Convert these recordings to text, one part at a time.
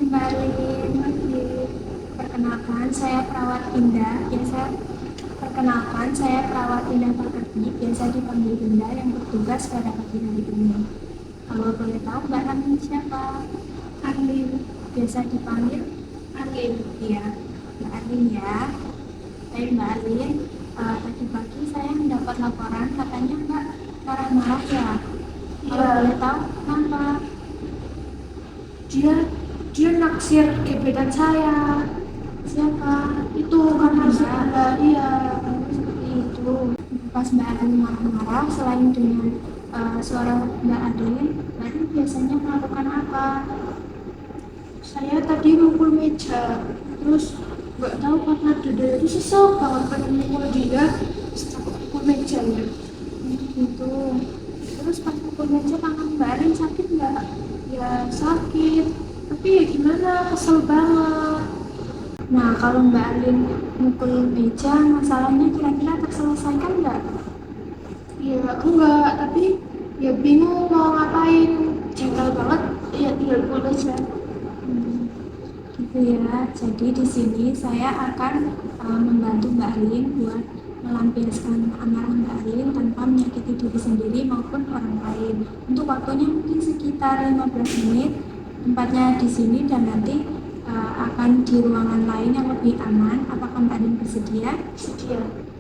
Kembali lagi. Perkenalkan, saya perawat Indah Pakerti, biasa dipanggil Indah yang bertugas pada pagi hari ini. Kalau boleh tahu Mbak namanya siapa? Arlin. Biasa dipanggil Arlin. Iya, Mbak Arlin ya. Baik Mbak Arlin, tadi pagi saya mendapat laporan katanya Mbak marah-marah ya. Kalau boleh tahu kenapa? dia dia naksir gebetan saya. Siapa? Itu karena saya, iya. Seperti itu. Pas Mbak Adin marah-marah, selain dengan suara Mbak Adin biasanya melakukan apa? Saya tadi ngumpul meja, terus nggak tahu karena dada itu sesek banget pengen mukul dia, setelah mukul mejanya. Gitu. Terus pas pukul meja tangan Mbak Adin sakit nggak? Ya sakit, tapi ya gimana, kesel banget. Nah, kalau Mbak Adin mukul meja, masalahnya kira-kira terselesaikan nggak? Ya enggak, tapi ya bingung mau ngapain, jengkel banget, ya tinggal pukul meja. Gitu ya. Jadi di sini saya akan membantu Mbak Alin buat melampiaskan amarah Mbak Alin tanpa menyakiti diri sendiri maupun orang lain. Untuk waktunya mungkin sekitar 15 menit. Tempatnya di sini dan nanti akan di ruangan lain yang lebih aman. Apakah Mbak Alin bersedia?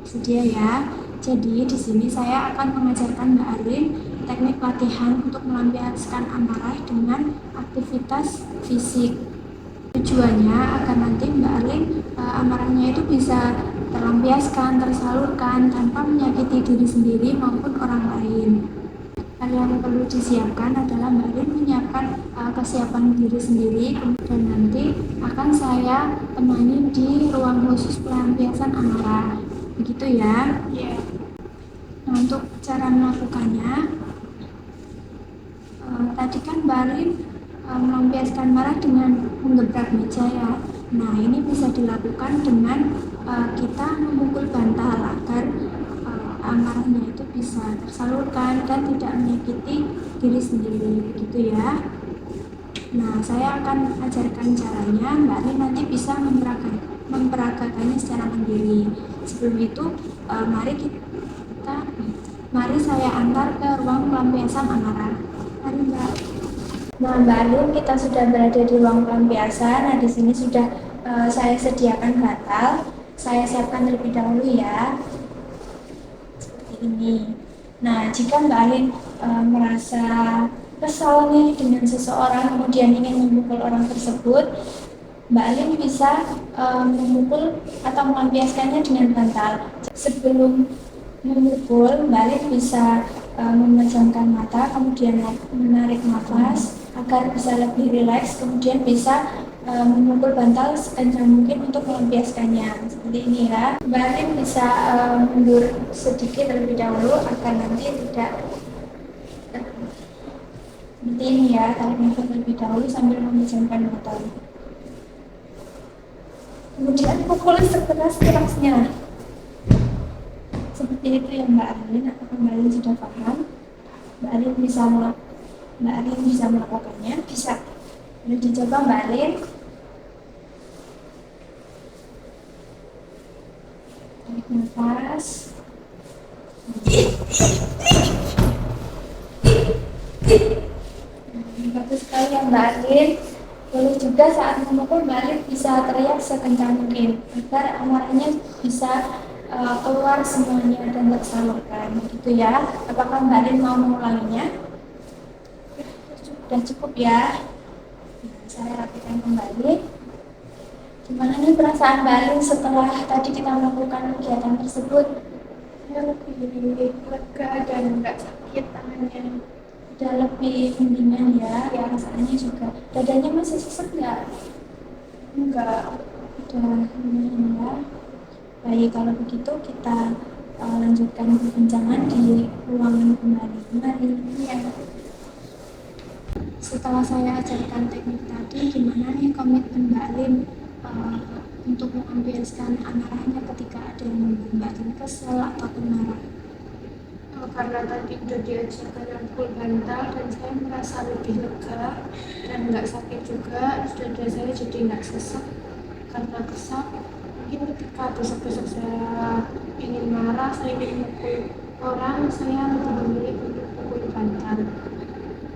Sedia ya. Jadi di sini saya akan mengajarkan Mbak Alin teknik latihan untuk melampiaskan amarah dengan aktivitas fisik. Tujuannya agar nanti Mbak Alin amarahnya itu bisa terlampiaskan, tersalurkan tanpa menyakiti diri sendiri maupun orang lain. Hal yang perlu disiapkan adalah Mbak Alin menyiapkan kesiapan diri sendiri dan nanti akan saya temani di ruang khusus pelampiasan amarah. Begitu ya? Iya. Nah, untuk cara melakukannya, tadi kan Mbak Alin melampiaskan marah dengan menggebrak meja ya. Nah, ini bisa dilakukan dengan kita memukul bantal agar amarahnya itu bisa tersalurkan dan tidak menyakiti diri sendiri, begitu ya. Nah, saya akan ajarkan caranya, Mbak Alin nanti bisa memperagakannya secara mandiri. Sebelum itu, mari saya antar ke ruang pelampiasan amarah. Mari Mbak. Nah, Mbak Alin, kita sudah berada di ruang pelampiasan. Nah, di sini sudah saya sediakan bantal. Saya siapkan terlebih dahulu ya. Seperti ini. Nah, jika Mbak Alin merasa kesal nih dengan seseorang, kemudian ingin memukul orang tersebut, Mbak Alin bisa memukul atau melampiaskannya dengan bantal. Sebelum memukul, Mbak Alin bisa memejamkan mata, kemudian menarik nafas agar bisa lebih rileks, kemudian bisa memukul bantal sekencang mungkin untuk melampiaskannya. Seperti ini ya. Mbak Alin bisa mundur sedikit terlebih dahulu agar nanti tidak seperti ini ya. Tarik nafas terlebih dahulu sambil memejamkan mata. Kemudian pukul sekeras-kerasnya. Seperti itu ya Mbak Alin. Apakah Mbak Alin sudah paham? Mbak Alin bisa melakukannya? Bisa. Boleh dicoba Mbak Alin. Tarik nafas. Bagus sekali ya Mbak Alin. Boleh juga saat memukul Mbak Alin bisa teriak sekencang mungkin agar amarahnya bisa keluar semuanya dan tersalurkan, begitu ya. Apakah Mbak Alin mau mengulanginya? Sudah cukup ya. Nah, saya rapikan kembali. Gimana nih perasaan Mbak Alin setelah tadi kita melakukan kegiatan tersebut? Ya lebih lega dan nggak sakit tangannya. Udah lebih mendingan ya, rasanya juga. Dadanya masih sesek nggak? Enggak. Udah lumayan ya. Baik, kalau begitu kita lanjutkan perbincangan di ruangan kembali. Mari. Ya. Setelah saya ajarkan teknik tadi, gimana nih komitmen Mbak Alin untuk melampiaskan amarahnya ketika ada yang membuat Mbak Alin kesel ataupun marah? karena tadi udah diajarkan yang full bantal dan saya merasa lebih lega dan nggak sakit juga. Dada saya jadi nggak sesek karena kesak. Mungkin ketika besok-besok saya ingin marah, saya ingin mukul orang, saya lebih memilih untuk pukul bantal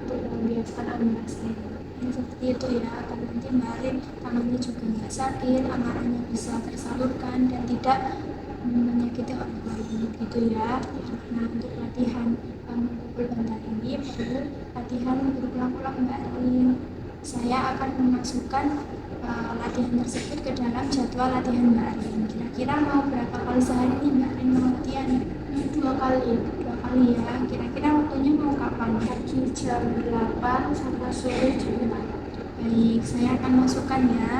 untuk membiaskan amarah saya. Ya, seperti itu ya, agar nanti Mbak Alin tangannya juga nggak sakit, amarahnya bisa tersalurkan dan tidak menyakiti orang lain gitu ya. Nah, untuk latihan memukul bantal ini perlu latihan berulang-ulang Mbak Alin. Saya akan memasukkan latihan tersebut ke dalam jadwal latihan Mbak Alin. Kira-kira mau berapa kali sehari nih Mbak Alin mau latihan? 2 kali. 2 kali ya. Kira-kira waktunya mau kapan? Pagi jam 8 sama sore jam 4. Baik, saya akan masukkan ya.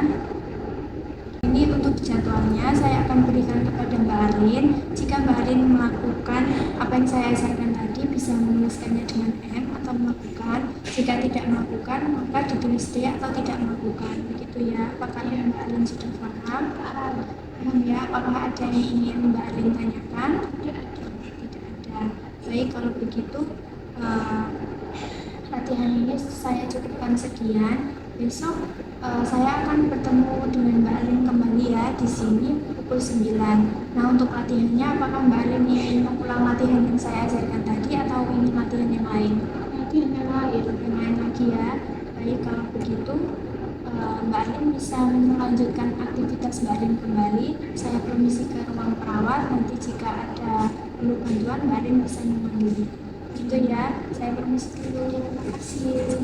Ini untuk jadwalnya saya akan berikan kepada Mbak Alin. Jika Mbak Alin melakukan apa yang saya ajarkan tadi, bisa menuliskannya dengan M atau melakukan. Jika tidak melakukan, maka ditulis D atau tidak melakukan. Begitu ya. Apakah Mbak Alin sudah paham? Paham ya. Apakah ada yang ingin Mbak Alin tanyakan? Tidak ada. Baik, kalau begitu latihan ini saya cukupkan sekian. Besok saya akan bertemu dengan Mbak Alin kembali ya di sini pukul 9. Nah, untuk latihannya apakah Mbak Alin ingin mengulang latihan yang saya ajarkan tadi atau ingin latihan yang lain? Latihan yang lain. Yang lain lagi ya. Baik, kalau begitu Mbak Alin bisa melanjutkan aktivitas Mbak Alin kembali. Saya permisi ke ruang perawat. Nanti jika ada perlu bantuan Mbak Alin bisa memanggil. Gitu ya. Saya permisi dulu. Terima kasih.